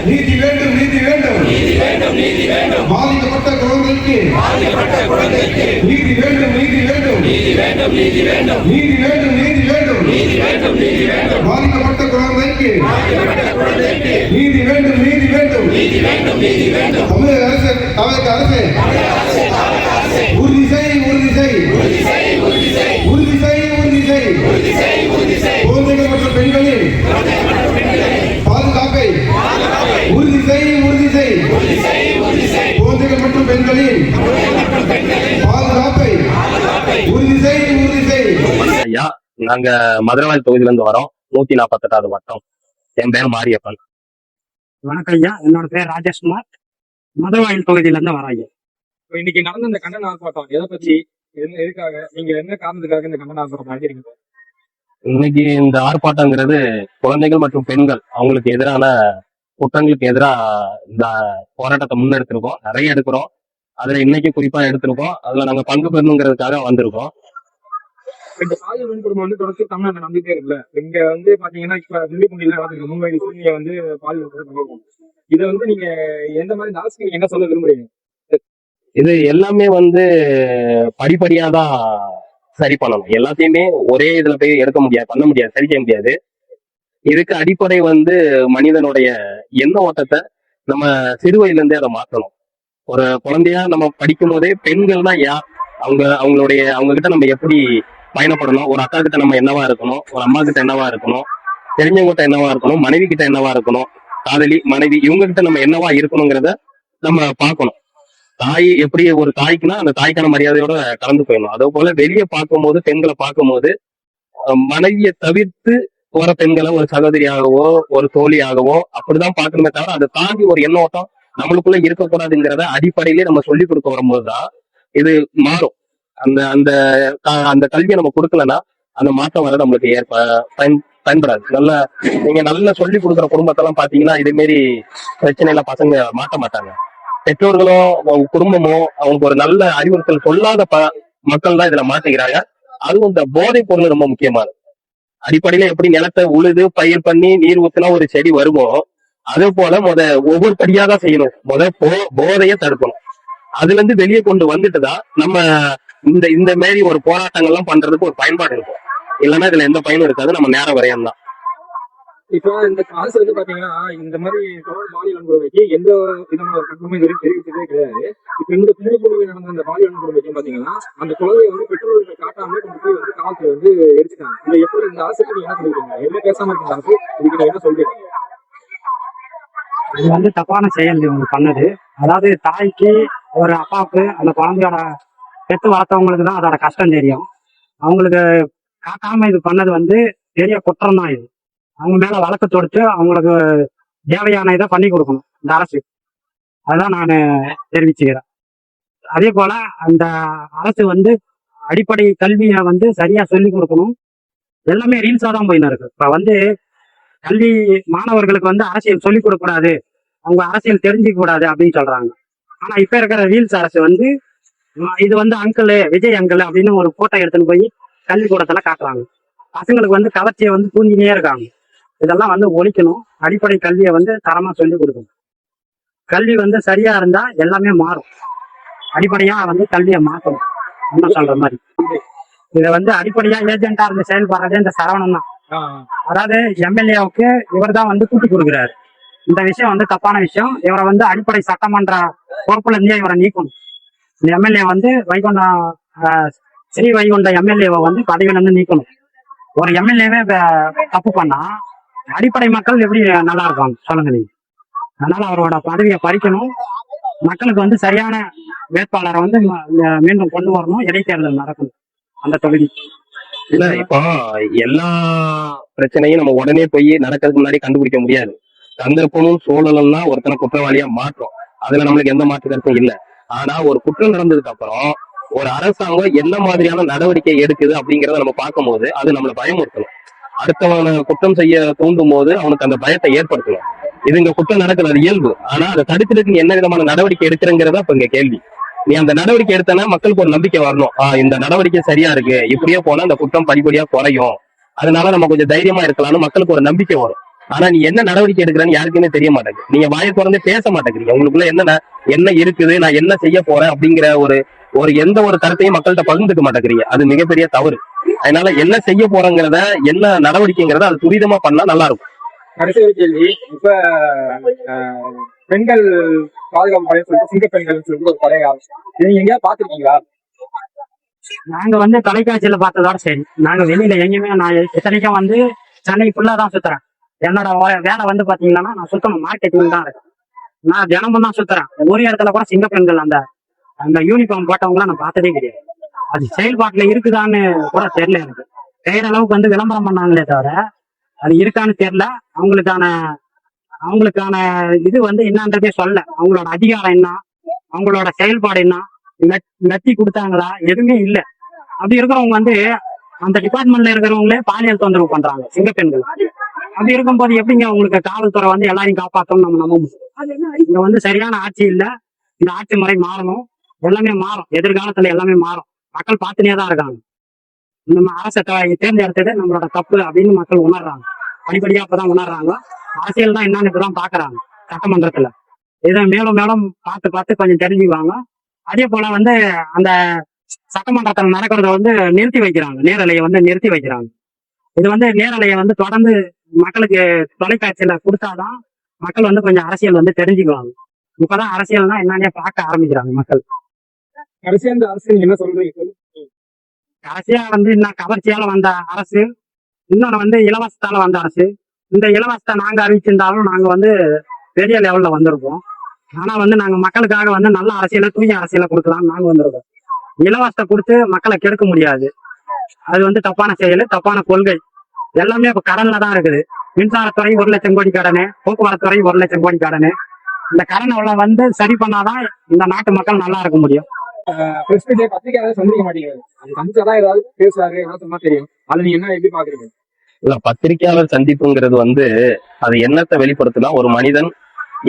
நீதி வேண்டும் நீதி வேண்டும் பாதிக்கப்பட்ட குழந்தைக்கு நீதி வேண்டும் நீதி வேண்டும் நீதி வேண்டும் பாதிக்கப்பட்ட குழந்தைக்கு நீதி வேண்டும் தமிழக அரசு உறுதி செய் குழந்தைகள் மற்றும் பெண்களின் பாதுகாப்பை உறுதி செய் குழந்தைகள் மற்றும் பெண்களின் பாதுகாப்பை உறுதி செய் ஐயா, நாங்க மதுரவாயல் தொகுதியில இருந்து வரோம். 148வது வட்டம். என் பேர் மாரியப்பன். வணக்கம் ஐயா, என்னோட பேர் ராஜேஷ்குமார். மதுரவாயல் தொகுதியில இருந்து வரோம் ஐயா. இன்னைக்கு நடந்த இந்த கண்டன ஆர்ப்பாட்டம் எதை பத்தி, எதுக்காக, நீங்க என்ன காரணத்துக்காக இந்த கண்டன ஆர்ப்பாட்டம் நடக்கிறீங்க? இன்னைக்கு இந்த ஆர்ப்பாட்டங்கிறது குழந்தைகள் மற்றும் பெண்கள் அவங்களுக்கு எதிரான குற்றங்களுக்கு எதிராக இந்த போராட்டத்தை முன்னெடுத்திருக்கோம். நிறைய எடுக்கிறோம். அதுல இன்னைக்கு குறிப்பா எடுத்திருக்கோம். அதுல நாங்க பங்கு பெறணுங்கிறதுக்காக வந்திருக்கோம். இந்த பாலியல் வன்கொடுமை தொடர்ச்சி தமிழ்நாடு நம்பிட்டே இருக்குல்ல. இங்க பாத்தீங்கன்னா இப்ப தில்லிக்குண்டியில முன்வயது சிறுமியை பாலியல் பண்ணிருக்கோம். இதை நீங்க எந்த மாதிரி அரசுக்கு நீங்க என்ன சொல்ல விரும்புறீங்க? இது எல்லாமே படிப்படியா தான் சரி பண்ணணும். எல்லாத்தையுமே ஒரே இதுல போய் எடுக்க முடியாது, பண்ண முடியாது, சரி செய்ய முடியாது. இதுக்கு அடிப்படை மனிதனுடைய எண்ண ஓட்டத்தை நம்ம சிறு வயதுல இருந்தே அதை மாற்றணும். ஒரு குழந்தையா நம்ம படிக்கும் போதே பெண்கள் தான் யார், அவங்க கிட்ட நம்ம எப்படி பயணப்படணும், ஒரு அக்கா கிட்ட நம்ம என்னவா இருக்கணும், ஒரு அம்மா கிட்ட என்னவா இருக்கணும், தெரிஞ்சவங்க கிட்ட என்னவா இருக்கணும், மனைவி கிட்ட என்னவா இருக்கணும், காதலி மனைவி இவங்க கிட்ட நம்ம என்னவா இருக்கணுங்கிறத நம்ம பார்க்கணும். தாய் எப்படி ஒரு தாய்க்குன்னா அந்த தாய்க்கான மரியாதையோட கலந்து போயிடணும். அதே போல வெளியே பார்க்கும்போது பெண்களை பார்க்கும்போது மனைவியை தவிர்த்து வர பெண்களை ஒரு சகோதரியாகவோ ஒரு தோழியாகவோ அப்படிதான் பார்க்கணுமே தவிர அதை தாண்டி ஒரு எண்ணோட்டம் நம்மளுக்குள்ள இருக்கக்கூடாதுங்கிறத அடிப்படையிலேயே நம்ம சொல்லிக் கொடுக்க வரும்போதுதான் இது மாறும். அந்த அந்த அந்த கல்வியை நம்ம கொடுக்கலன்னா அந்த மாற்றம் வர நம்மளுக்கு பயன்படாது. நீங்க நல்லா சொல்லி கொடுக்குற குடும்பத்தெல்லாம் பாத்தீங்கன்னா இதே மாரி பிரச்சனையில பசங்க மாட்ட மாட்டாங்க. பெற்றோர்களோ குடும்பமோ அவங்களுக்கு ஒரு நல்ல அறிவுறுத்தல் சொல்லாத மக்கள் தான் இதுல மாட்டிக்கிறாங்க. அதுவும் இந்த போதைப் பொருள் ரொம்ப முக்கியமானது. அடிப்படையில எப்படி நிலத்தை உழுது பயிர் பண்ணி நீர் ஊத்தினா ஒரு செடி வருமோ அதே போல ஒவ்வொரு படியா தான் செய்யணும். போதைய தடுக்கணும். அதுல இருந்து வெளியே கொண்டு வந்துட்டுதான் நம்ம இந்த மாதிரி ஒரு போராட்டங்கள்லாம் பண்றதுக்கு ஒரு பயன்பாடு இருக்கும். இல்லைன்னா இதுல எந்த பயனும் இருக்காது. நம்ம நேரம் வரையும் தான். இப்போ இந்த அரசு பாத்தீங்கன்னா இந்த மாதிரி பாலியல் வன்கொடுமைக்கு எந்த விதமான கட்டணமும் இது தெரிவிச்சதே கிடையாது. இப்ப இந்த புதுக்குழுவில் நடந்த இந்த பாலியல் வன்கொடுமைக்கு பாத்தீங்கன்னா அந்த குழந்தைய பெற்றோர்கள் காட்டாம கொண்டு போய் காவல்துறை எரிச்சுட்டாங்க. இதை எப்படி இந்த அரசுக்கு நீங்க என்ன சொல்றீங்க? என்ன பேசாம இருக்க அரசு இதுக்கு நீங்க என்ன சொல்றீங்க? இது தப்பான செயல் இவங்க பண்ணது. அதாவது தாய்க்கு ஒரு அப்பாவுக்கு அந்த குழந்தையோட பெற்று வளர்த்தவங்களுக்கு தான் அதோட கஷ்டம் தெரியும். அவங்களுக்கு காட்டாம இது பண்ணது பெரிய குற்றம் தான். இது அவங்க மேல வழக்கு தொடுத்து அவங்களுக்கு தேவையான இதை பண்ணி கொடுக்கணும் இந்த அரசு. அதுதான் நான் தெரிவிச்சுக்கிறேன். அதே போல அந்த அரசு அடிப்படை கல்வியை சரியா சொல்லி கொடுக்கணும். எல்லாமே ரீல்ஸா தான் போயின்னு இருக்கு. இப்ப கல்வி மாணவர்களுக்கு அரசியல் சொல்லிக் கொடுக்க கூடாது, அவங்க அரசியல் தெரிஞ்சுக்க கூடாது அப்படின்னு சொல்றாங்க. ஆனா இப்ப இருக்கிற ரீல்ஸ் அரசு இது அங்கிள் விஜய் அங்கிள் அப்படின்னு ஒரு போட்டோ எடுத்துன்னு போய் கல்விக்கூடத்துல காட்டுறாங்க. பசங்களுக்கு கவர்ச்சியை தூண்டினே இருக்காங்க. இதெல்லாம் ஒழிக்கணும். அடிப்படை கல்வியை தரமா சொல்லி கொடுக்கணும். கல்வி சரியா இருந்தா எல்லாமே மாறும். அடிப்படையா கல்வியை மாற்றணும். என்ன சொல்ற மாதிரி இதை அடிப்படையா ஏஜென்டா இருந்து செயல்படுறதே இந்த சரவணன் தான். அதாவது எம்எல்ஏவுக்கு இவர் தான் கூட்டி கொடுக்குறாரு. இந்த விஷயம் தப்பான விஷயம். இவரை அடிப்படை சட்டமன்ற பொறுப்புல இருந்தே இவரை நீக்கணும். இந்த எம்எல்ஏ வைகுண்டம் ஸ்ரீ வைகுண்ட எம்எல்ஏவை பதவியில இருந்து நீக்கணும். ஒரு எம்எல்ஏவே தப்பு பண்ணா அடிப்படை மக்கள் எப்படி நல்லா இருப்பாங்க சொல்லுங்க நீங்க? அதனால அவரோட பதவியை பறிக்கணும். மக்களுக்கு சரியான வேட்பாளரை மீண்டும் கொண்டு வரணும். இடைத்தேர்தல் நடக்கணும் அந்த தொகுதி. இல்ல இப்போ எல்லா பிரச்சனையும் நம்ம உடனே போய் நடக்கிறதுக்கு முன்னாடி கண்டுபிடிக்க முடியாது. சந்தர்ப்பமும் சூழலும் தான் ஒருத்தனை குற்றவாளியா மாற்றும். அதுல நம்மளுக்கு எந்த மாற்று கருத்தும் இல்லை. ஆனா ஒரு குற்றம் நடந்ததுக்கு அப்புறம் ஒரு அரசாங்கம் என்ன மாதிரியான நடவடிக்கை எடுக்குது அப்படிங்கிறத நம்ம பார்க்கும் போது அது நம்மளை பயமுறுத்தணும். அடுத்தவனை குற்றம் செய்ய தூண்டும் போது அவனுக்கு அந்த பயத்தை ஏற்படுத்தணும். இது இங்க குற்றம் நடக்கிறது இயல்பு. ஆனா அதை தடுக்கிறதுக்கு நீ என்ன விதமான நடவடிக்கை எடுக்கிறங்கிறதா இப்ப இங்க கேள்வி. நீ அந்த நடவடிக்கை எடுத்தனா மக்களுக்கு ஒரு நம்பிக்கை வரணும். இந்த நடவடிக்கை சரியா இருக்கு, இப்படியே போனா அந்த குற்றம் படிப்படியா குறையும், அதனால நம்ம கொஞ்சம் தைரியமா இருக்கலாம்னு மக்களுக்கு ஒரு நம்பிக்கை வரும். ஆனா நீ என்ன நடவடிக்கை எடுக்கிறன்னு யாருக்குமே தெரிய மாட்டேங்குது. நீங்க வாயை திறந்து பேச மாட்டேங்கிறீங்க. உங்களுக்குள்ள என்ன இருக்குது, நான் என்ன செய்ய போறேன் அப்படிங்கிற ஒரு ஒரு எந்த ஒரு கருத்தையும் மக்கள்கிட்ட பகிர்ந்துக்க மாட்டேங்கிறீங்க. அது மிகப்பெரிய தவறு. அதனால என்ன செய்ய போறங்கிறத, என்ன நடவடிக்கைங்கிறத அது துரிதமா பண்ணா நல்லா இருக்கும். கடைசி ஒரு கேள்வி. இப்ப அஹ், பெண்கள் பாதுகாப்பு படையை சொல்லிட்டு சிங்க பெண்கள் சொல்லிட்டு ஒரு படைய இது நீங்க எங்கேயாவது பாத்துருக்கீங்களா? நாங்க வந்து தொலைக்காட்சியில பார்த்ததோட சரி. நாங்க வெளியில எங்கேயுமே நான் இத்தனைக்கும் வந்து சென்னை ஃபுல்லா தான் சுத்துறேன். என்னோட வேலை வந்து பாத்தீங்கன்னா நான் சுத்தணும் மார்க்கெட்டிங் தான் இருக்கேன். நான் தினமும் தான் சுத்துறேன். ஒரு இடத்துல கூட சிங்க பெண்கள் அந்த அந்த யூனிஃபார்ம் போட்டவங்கள நான் பார்த்ததே கிடையாது. அது செயல்பாட்டுல இருக்குதான்னு கூட தெரியல எனக்கு. பெயர் அளவுக்கு வந்து விளம்பரம் பண்ணாங்களே தவிர அது இருக்கான்னு தெரியல. அவங்களுக்கான இது வந்து என்னன்றதே சொல்ல. அவங்களோட அதிகாரம் என்ன, அவங்களோட செயல்பாடு என்ன, லத்தி கொடுத்தாங்களா, எதுவுமே இல்ல. அப்படி இருக்கிறவங்க வந்து அந்த டிபார்ட்மெண்ட்ல இருக்கிறவங்களே பாலியல் தொந்தரவு பண்றாங்க சிங்க பெண்கள். அப்படி இருக்கும்போது எப்படிங்க உங்களுக்கு காவல்துறை வந்து எல்லாரையும் காப்பாற்றணும் நம்ம நம்ப முடியும்? இங்க வந்து சரியான ஆட்சி இல்ல. இந்த ஆட்சி முறை மாறணும். எல்லாமே மாறும். எதிர்காலத்துல எல்லாமே மாறும். மக்கள் பார்த்துனே தான் இருக்காங்க. நம்ம அரசை தேர்ந்தெடுத்தது நம்மளோட தப்பு அப்படின்னு மக்கள் உணர்றாங்க. படிப்படியா இப்பதான் உணர்றாங்க. அரசியல் தான் என்னன்னு இப்பதான் பாக்குறாங்க. சட்டமன்றத்துல இதை மேலும் மேலும் பார்த்து கொஞ்சம் தெரிஞ்சுக்குவாங்க. அதே போல வந்து அந்த சட்டமன்றத்தில் நடக்கிறத வந்து நிறுத்தி வைக்கிறாங்க. நேரலையை வந்து நிறுத்தி வைக்கிறாங்க. இது வந்து நேரலையை வந்து தொடர்ந்து மக்களுக்கு தொலைக்காட்சியில கொடுத்தாதான் மக்கள் வந்து கொஞ்சம் அரசியல் வந்து தெரிஞ்சுக்குவாங்க. இப்பதான் அரசியல்னா என்னன்னே பார்க்க ஆரம்பிக்கிறாங்க மக்கள். கடைசியா இந்த அரசு நீங்க என்ன சொல்றீங்க? கடைசியா வந்து இன்னும் கவர்ச்சியால வந்த அரசு, இன்னொன்னு வந்து இலவசத்தால வந்த அரசு. இந்த இலவசத்தை நாங்க அறிவிச்சிருந்தாலும் நாங்க வந்து பெரிய லெவல்ல வந்திருக்கோம். ஆனா வந்து நாங்க மக்களுக்காக வந்து நல்ல அரசியலை, தூய அரசியலை கொடுக்கலாம் நாங்க வந்திருக்கோம். இலவசத்தை கொடுத்து மக்களை கெடுக்க முடியாது. அது வந்து தப்பான செயல், தப்பான கொள்கை. எல்லாமே இப்ப கடன்ல தான் இருக்குது. மின்சாரத்துறை 1 லட்சம் கோடி கடனு, போக்குவரத்துறை 1 லட்சம் கோடி கடனு. இந்த கடனை வந்து சரி பண்ணாதான் இந்த நாட்டு மக்கள் நல்லா இருக்க முடியும். பத்திரிகையாளர் சந்திக்க மாட்டேங்கிறாரு. அது சந்திச்சாதான் ஏதாவது பேசுறாரு, ஏதாவது சொன்னா தெரியும். அது நீங்க என்ன எப்படி பாக்குறீங்க? இல்ல, பத்திரிகையாளர் சந்திப்புங்கிறது வந்து அது என்னத்தை வெளிப்படுத்துனா, ஒரு மனிதன்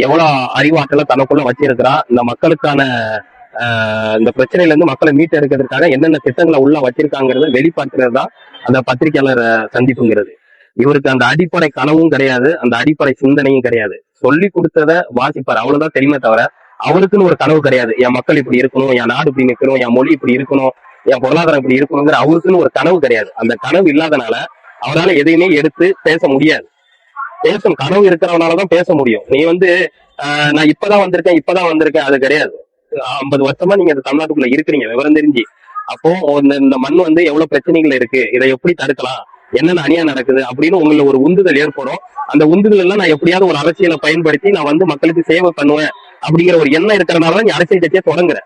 எவ்வளவு அறிவாற்றலை தனக்குள்ள வச்சிருக்கிறான், இந்த மக்களுக்கான இந்த பிரச்சனையில இருந்து மக்களை மீட்டு எடுக்கிறதுக்காக என்னென்ன திட்டங்களை உள்ள வச்சிருக்காங்கிறத வெளிப்படுத்துறது தான் அந்த பத்திரிகையாளர் சந்திப்புங்கிறது. இவருக்கு அந்த அடிப்படை கனவும் கிடையாது, அந்த அடிப்படை சிந்தனையும் கிடையாது. சொல்லி கொடுத்ததை வாசிப்பார், அவ்வளவுதான் தெரியுமே தவிர அவருக்குன்னு ஒரு கனவு கிடையாது. என் மக்கள் இப்படி இருக்கணும், என் நாடு இப்படி நிற்கணும், என் மொழி இப்படி இருக்கணும், என் பொருளாதாரம் இப்படி இருக்கணுங்கிற அவருக்குன்னு ஒரு கனவு கிடையாது. அந்த கனவு இல்லாதனால அவரால் எதையுமே எடுத்து பேச முடியாது. பேசணும், கனவு இருக்கிறவனாலதான் பேச முடியும். நீ வந்து நான் இப்பதான் வந்திருக்கேன் அது கிடையாது. 50 வருஷமா நீங்க இந்த தமிழ்நாட்டுக்குள்ள இருக்கிறீங்க விவரம் தெரிஞ்சு. அப்போ இந்த மண் வந்து எவ்வளவு பிரச்சனைகள் இருக்கு, இதை எப்படி தடுக்கலாம், என்னென்ன அநியாயம் நடக்குது அப்படின்னு உங்களுக்கு ஒரு உந்துதல் ஏற்படும். அந்த உந்துதல் எல்லாம் நான் எப்படியாவது ஒரு அரசியலை பயன்படுத்தி நான் வந்து மக்களுக்கு சேவை பண்ணுவேன் அப்படிங்கிற ஒரு எண்ணம் இருக்கிறனாலதான் நீ அரசியல் கட்சியை தொடங்குற.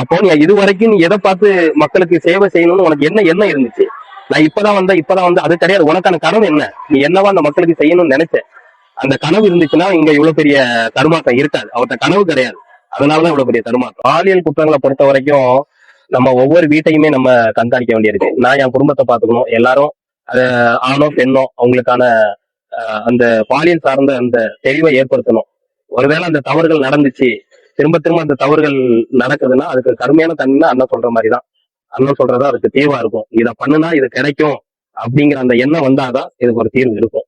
அப்போ நீ இது வரைக்கும் நீ எதை பார்த்து மக்களுக்கு சேவை செய்யணும்னு உனக்கு என்ன எண்ணம் இருந்துச்சு? நான் இப்பதான் வந்தேன் அது கிடையாது. உனக்கான கனவு என்ன? நீ என்னவா அந்த மக்களுக்கு செய்யணும்னு நினைச்ச? அந்த கனவு இருந்துச்சுன்னா இங்க இவ்வளவு பெரிய தருமாற்றம் இருக்காது. அவர்கிட்ட கனவு கிடையாது, அதனாலதான் இவ்வளவு பெரிய தருமாற்றம். பாலியல் குற்றங்களை பொறுத்த வரைக்கும் நம்ம ஒவ்வொரு வீட்டையுமே நம்ம கண்காணிக்க வேண்டியிருக்கு. நான் என் குடும்பத்தை பாத்துக்கணும், எல்லாரும் அத ஆணோ பெண்ணோ அவங்களுக்கான அந்த பாலியல் சார்ந்த அந்த தெளிவை ஏற்படுத்தணும். ஒருவேளை அந்த தவறுகள் நடந்துச்சு, திரும்ப திரும்ப அந்த தவறுகள் நடக்குதுன்னா அதுக்கு கடுமையான தண்டனை அண்ணன் சொல்ற மாதிரிதான். அண்ணன் சொல்றதா அதுக்கு தீர்வா இருக்கும். இதை பண்ணுனா இது கிடைக்கும் அப்படிங்கிற அந்த எண்ணம் வந்தாதான் இதுக்கு ஒரு தீர்வு இருக்கும்.